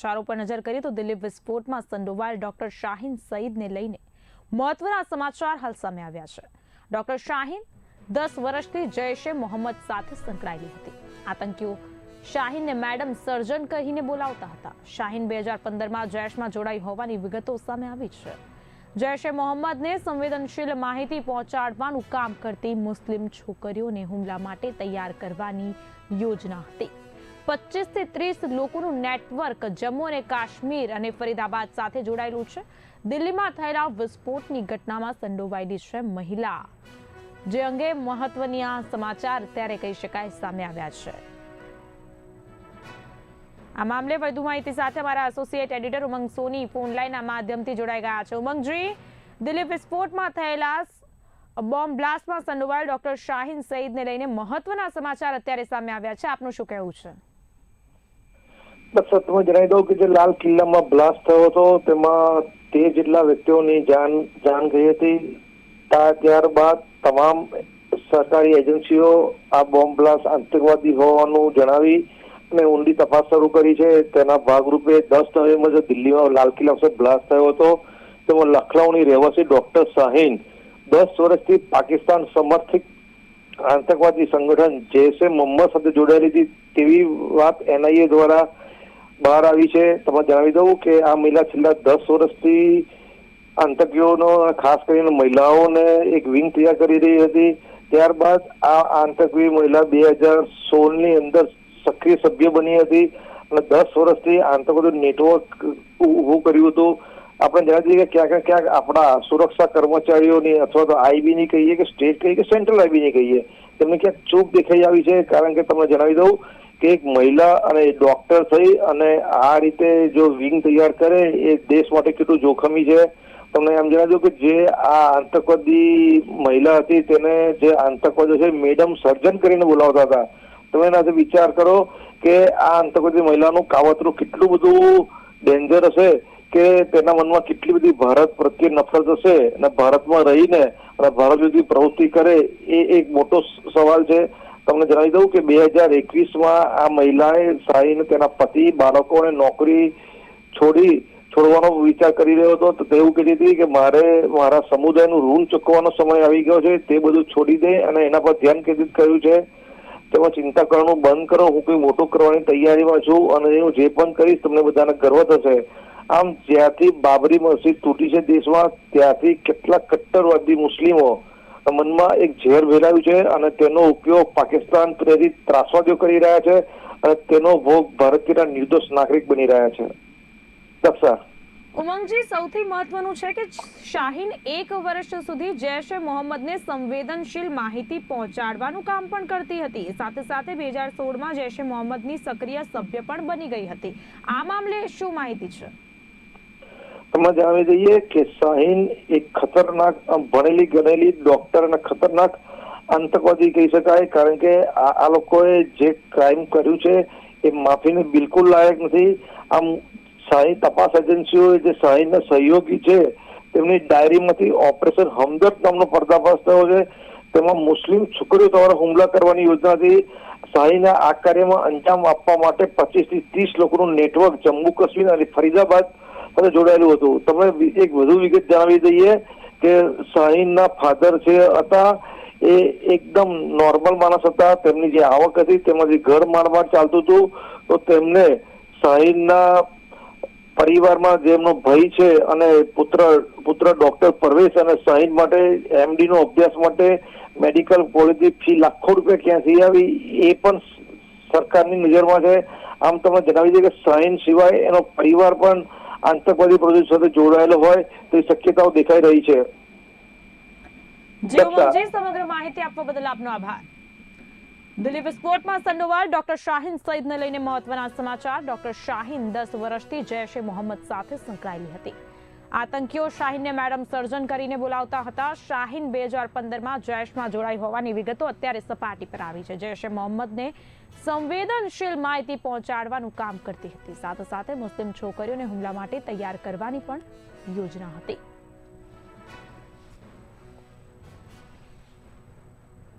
ચારો પર નજર કરીએ તો દિલ્હી વિસ્ફોટમાં સંડોવાયેલ ડોક્ટર શાહીન સઈદને લઈને મહત્વના સમાચાર હાલ સામે આવ્યા છે। ડોક્ટર શાહીન 10 વર્ષથી જૈશ-એ મોહમ્મદ સાથે સંકળાયેલી હતી। આતંકીઓ શાહીનને મેડમ સર્જન કહીને બોલાવતા હતા। શાહીન 2015માં જૈશમાં જોડાઈ હોવાની વિગતો સામે આવી છે। જૈશ-એ મોહમ્મદને સંવેદનશીલ માહિતી પહોંચાડવાનું કામ કરતી મુસ્લિમ છોકરીઓને હુમલા માટે તૈયાર કરવાની યોજના હતી। 25 થી 30 લોકોનું નેટવર્ક જમ્મુ અને કાશ્મીર અને ફરીદાબાદ સાથે જોડાયેલું છે। દિલ્હીમાં થયેલા વિસ્ફોટની ઘટનામાં સંડોવાયેલી છે મહિલા, જે અંગે મહત્વની આ સમાચાર ત્યારે કહી શકાય સામે આવ્યા છે। આ મામલે વધુ માહિતી સાથે અમારા એસોસિએટ એડિટર ઉમંગ સોની ફોન લાઈનના માધ્યમથી જોડાઈ ગયા છે। ઉમંગજી, દિલ્હી વિસ્ફોટમાં થયેલા બોમ્બ બ્લાસ્ટમાં સંડોવાયેલ ડોક્ટર શાહીન સઈદને લઈને મહત્વના સમાચાર અત્યારે સામે આવ્યા છે। આપનું શું કહેવું છે? બસ તમે જણાવી દઉં કે જે લાલ કિલ્લામાં બ્લાસ્ટ થયો હતો તેમાં 13 જેટલા વ્યક્તિઓની જાન ગઈ હતી। ત્યારબાદ તમામ સરકારી એજન્સીઓ આ બોમ્બ બ્લાસ્ટ આતંકવાદી હોવાનું જણાવી અને ઊંડી તપાસ શરૂ કરી છે। તેના ભાગરૂપે 10 નવેમ્બરે દિલ્હીમાં લાલ કિલ્લા પાસે બ્લાસ્ટ થયો હતો। તેમાં લખનૌની રહેવાસી ડોક્ટર શાહીન 10 વર્ષથી પાકિસ્તાન સમર્થિત આતંકવાદી સંગઠન જૈશ-એ મોહમ્મદ સાથે જોડાયેલી હતી તેવી વાત NIA દ્વારા બહાર આવી છે। તમે જણાવી દઉં કે આ મહિલા છેલ્લા 10 વર્ષથી આતંકીઓનો ખાસ કરીને મહિલાઓને એક વિંગ તૈયાર કરી રહી હતી। ત્યારબાદ આ આતંકી મહિલા 2016ની અંદર સક્રિય સભ્ય બની હતી અને 10 વર્ષથી આતંકવાદી નેટવર્ક ઊભું કર્યું હતું। આપણે જણાવી દઈએ કે ક્યાંક ને ક્યાંક આપણા સુરક્ષા કર્મચારીઓની અથવા તો IB ની કહીએ કે સ્ટેટ કહીએ કે સેન્ટ્રલ IB ની કહીએ, તેમને ક્યાંક ચૂક દેખાઈ આવી છે। કારણ કે તમને જણાવી દઉં કે એક મહિલા અને ડોક્ટર થઈ અને આ રીતે જો વિંગ તૈયાર કરે એ દેશ માટે કેટલું જોખમી છે। તમને એમ જણાવી દઉં કે જે આ આતંકવાદી મહિલા હતી તેને જે આતંકવાદીઓ છે મેડમ સર્જન કરીને બોલાવતા હતા। તમે એનાથી વિચાર કરો કે આ આતંકવાદી મહિલાનું કાવતરું કેટલું બધું ડેન્જર હશે કે તેના મનમાં કેટલી બધી ભારત પ્રત્યે નફરત હશે અને ભારતમાં રહીને અને ભારત વિરુદ્ધ પ્રવૃત્તિ કરે એ એક મોટો સવાલ છે। તમને જણાવી દઉં કે 2021માં આ મહિલાએ શાહીન તેના પતિ, બાળકો અને નોકરી છોડવાનો વિચાર કરી રહ્યો હતો તો તેવું કહેતી હતી કે મારે મારા સમુદાયનું ઋણ ચૂકવવાનો સમય આવી ગયો છે, તે બધું છોડી દે અને એના પર ધ્યાન કેન્દ્રિત કર્યું છે। તેમાં ચિંતા કરવાનું બંધ કરો, હું કંઈ મોટું કરવાની તૈયારીમાં છું અને હું જે પણ કરીશ તમને બધાને ગર્વ થશે। આમ જ્યાંથી બાબરી મસ્જિદ તૂટી છે દેશમાં, ત્યાંથી કેટલાક કટ્ટરવાદી મુસ્લિમો મનમાં એક ઝેર ભેરાયું છે અને તેનો ઉપયોગ પાકિસ્તાન પ્રેરિત ત્રાસવાદીઓ કરી રહ્યા છે અને તેનો ભોગ ભારતીય નિર્દોષ નાગરિક બની રહ્યા છે। દક્ષા, ઉમંગજી, સૌથી મહત્વનું છે કે શાહીન 1 વર્ષ સુધી જૈશ-એ મોહમ્મદને સંવેદનશીલ માહિતી પહોંચાડવાનું કામ પણ કરતી હતી। સાથે સાથે 2016માં જૈશ-એ મોહમ્મદની સક્રિય સભ્ય પણ બની ગઈ હતી। આ મામલે શું માહિતી છે? તમે જાણી દઈએ કે શાહીન એક ખતરનાક ભણેલી ગણેલી ડોક્ટર અને ખતરનાક આતંકવાદી કહી શકાય। કારણ કે આ લોકોએ જે ક્રાઇમ કર્યું છે એ માફીને બિલકુલ લાયક નથી। આમ શાહીન તપાસ એજન્સીઓ જે શાહીનના સહયોગી છે તેમની ડાયરીમાંથી ઓપરેશન હમદર્દ નામનો પર્દાફાશ થયો છે। તેમાં મુસ્લિમ છોકરીઓ દ્વારા હુમલા કરવાની યોજના હતી। શાહીને આ કાર્યમાં અંજામ આપવા માટે 25 થી 30 લોકોનું નેટવર્ક જમ્મુ કાશ્મીર અને ફરીદાબાદ સાથે જોડાયેલું હતું। તમે એક વધુ વિગત જણાવી દઈએ કે શાહીનના ફાધર હતા એ એકદમ નોર્મલ માણસ હતા। તેમની જે આવક હતી તેમાંથી ઘર માંડ ચાલતું હતું। તો તેમને શાહીનના પરિવારમાં જે એમનો ભાઈ છે અને પુત્ર ડોક્ટર પરવેશ અને શાહીન માટે MD નો અભ્યાસ માટે મેડિકલ કોલેજની ફી લાખો રૂપિયા ક્યાંથી આવી એ પણ સરકારની નજરમાં છે। આમ તમે જણાવી દઈએ કે શાહીન સિવાય એનો પરિવાર પણ આતંકવાદી પ્રવૃત્તિ સાથે જોડાયેલો હોય તો શક્યતાઓ દેખાઈ રહી છે। સમગ્ર માહિતી આપવા બદલ આપનો આભાર। દિલ્હી વિસ્ફોટમાં સંડોવાયેલ ડોક્ટર શાહીન સઈદને લઈને મહત્વના સમાચાર। ડોક્ટર શાહીન 10 વર્ષથી જૈશ-એ મોહમ્મદ સાથે સંકળાયેલી હતી। આતંકીઓ શાહીનને મેડમ સર્જન કરીને બોલાવતા હતા। શાહીન 2015માં જૈશમાં જોડાઈ હોવાની વિગતો અત્યારે સપાટી પર આવી છે। જૈશ-એ મોહમ્મદને સંવેદનશીલ માહિતી પહોંચાડવાનું કામ કરતી હતી। સાથે સાથે મુસ્લિમ છોકરીઓને હુમલા માટે તૈયાર કરવાની પણ યોજના હતી।